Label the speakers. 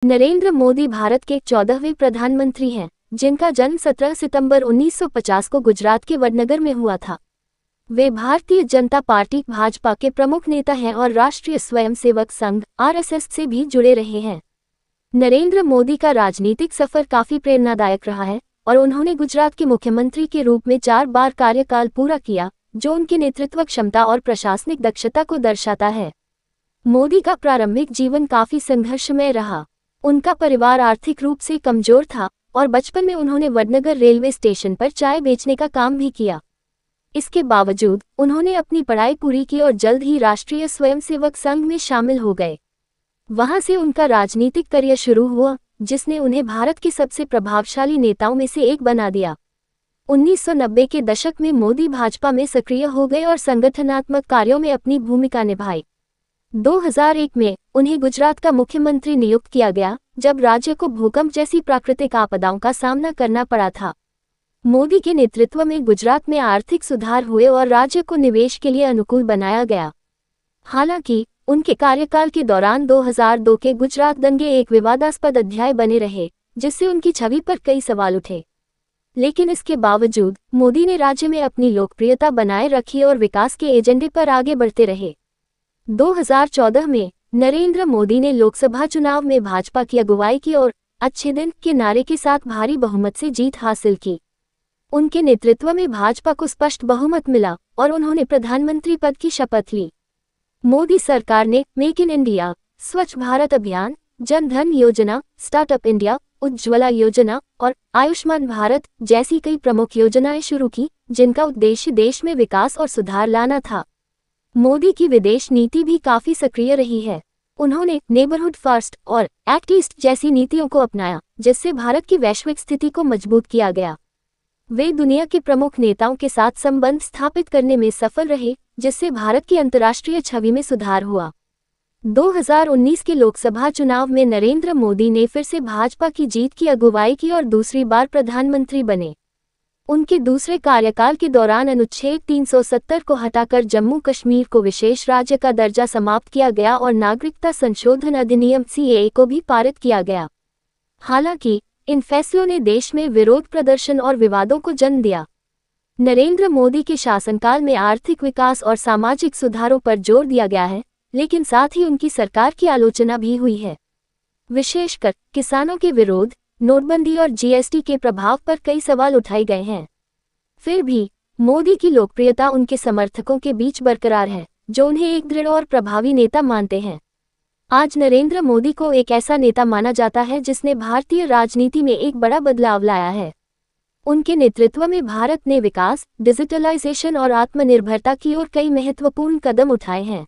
Speaker 1: नरेंद्र मोदी भारत के 14वें प्रधानमंत्री हैं, जिनका जन्म 17 सितंबर 1950 को गुजरात के वडनगर में हुआ था। वे भारतीय जनता पार्टी भाजपा के प्रमुख नेता हैं और राष्ट्रीय स्वयंसेवक संघ (आरएसएस) से भी जुड़े रहे हैं। नरेंद्र मोदी का राजनीतिक सफर काफी प्रेरणादायक रहा है और उन्होंने गुजरात के मुख्यमंत्री के रूप में 4 बार कार्यकाल पूरा किया, जो उनकी नेतृत्व क्षमता और प्रशासनिक दक्षता को दर्शाता है। मोदी का प्रारंभिक जीवन काफी संघर्षमय रहा। उनका परिवार आर्थिक रूप से कमजोर था और बचपन में उन्होंने वडनगर रेलवे स्टेशन पर चाय बेचने का काम भी किया। इसके बावजूद उन्होंने अपनी पढ़ाई पूरी की और जल्द ही राष्ट्रीय स्वयंसेवक संघ में शामिल हो गए। वहां से उनका राजनीतिक करियर शुरू हुआ, जिसने उन्हें भारत के सबसे प्रभावशाली नेताओं में से एक बना दिया। 1990 के दशक में मोदी भाजपा में सक्रिय हो गए और संगठनात्मक कार्यों में अपनी भूमिका निभाई। 2001 में उन्हें गुजरात का मुख्यमंत्री नियुक्त किया गया, जब राज्य को भूकंप जैसी प्राकृतिक आपदाओं का सामना करना पड़ा था। मोदी के नेतृत्व में गुजरात में आर्थिक सुधार हुए और राज्य को निवेश के लिए अनुकूल बनाया गया। हालांकि उनके कार्यकाल के दौरान 2002 के गुजरात दंगे एक विवादास्पद अध्याय बने रहे, जिससे उनकी छवि पर कई सवाल उठे। लेकिन इसके बावजूद मोदी ने राज्य में अपनी लोकप्रियता बनाए रखी और विकास के एजेंडे पर आगे बढ़ते रहे। 2014 में नरेंद्र मोदी ने लोकसभा चुनाव में भाजपा की अगुवाई की और अच्छे दिन के नारे के साथ भारी बहुमत से जीत हासिल की। उनके नेतृत्व में भाजपा को स्पष्ट बहुमत मिला और उन्होंने प्रधानमंत्री पद की शपथ ली। मोदी सरकार ने मेक इन इंडिया, स्वच्छ भारत अभियान, जन धन योजना, स्टार्टअप इंडिया, उज्ज्वला योजना और आयुष्मान भारत जैसी कई प्रमुख योजनाएं शुरू की, जिनका उद्देश्य देश में विकास और सुधार लाना था। मोदी की विदेश नीति भी काफी सक्रिय रही है। उन्होंने नेबरहुड फर्स्ट और एक्ट ईस्ट जैसी नीतियों को अपनाया, जिससे भारत की वैश्विक स्थिति को मजबूत किया गया। वे दुनिया के प्रमुख नेताओं के साथ संबंध स्थापित करने में सफल रहे, जिससे भारत की अंतर्राष्ट्रीय छवि में सुधार हुआ। 2019 के लोकसभा चुनाव में नरेंद्र मोदी ने फिर से भाजपा की जीत की अगुवाई की और दूसरी बार प्रधानमंत्री बने। उनके दूसरे कार्यकाल के दौरान अनुच्छेद 370 को हटाकर जम्मू कश्मीर को विशेष राज्य का दर्जा समाप्त किया गया और नागरिकता संशोधन अधिनियम (सीएए) को भी पारित किया गया। हालांकि इन फैसलों ने देश में विरोध प्रदर्शन और विवादों को जन्म दिया। नरेंद्र मोदी के शासनकाल में आर्थिक विकास और सामाजिक सुधारों पर जोर दिया गया है, लेकिन साथ ही उनकी सरकार की आलोचना भी हुई है। विशेषकर किसानों के विरोध, नोटबंदी और जीएसटी के प्रभाव पर कई सवाल उठाए गए हैं। फिर भी मोदी की लोकप्रियता उनके समर्थकों के बीच बरकरार है, जो उन्हें एक दृढ़ और प्रभावी नेता मानते हैं। आज नरेंद्र मोदी को एक ऐसा नेता माना जाता है जिसने भारतीय राजनीति में एक बड़ा बदलाव लाया है। उनके नेतृत्व में भारत ने विकास, डिजिटलाइजेशन और आत्मनिर्भरता की ओर कई महत्वपूर्ण कदम उठाए हैं।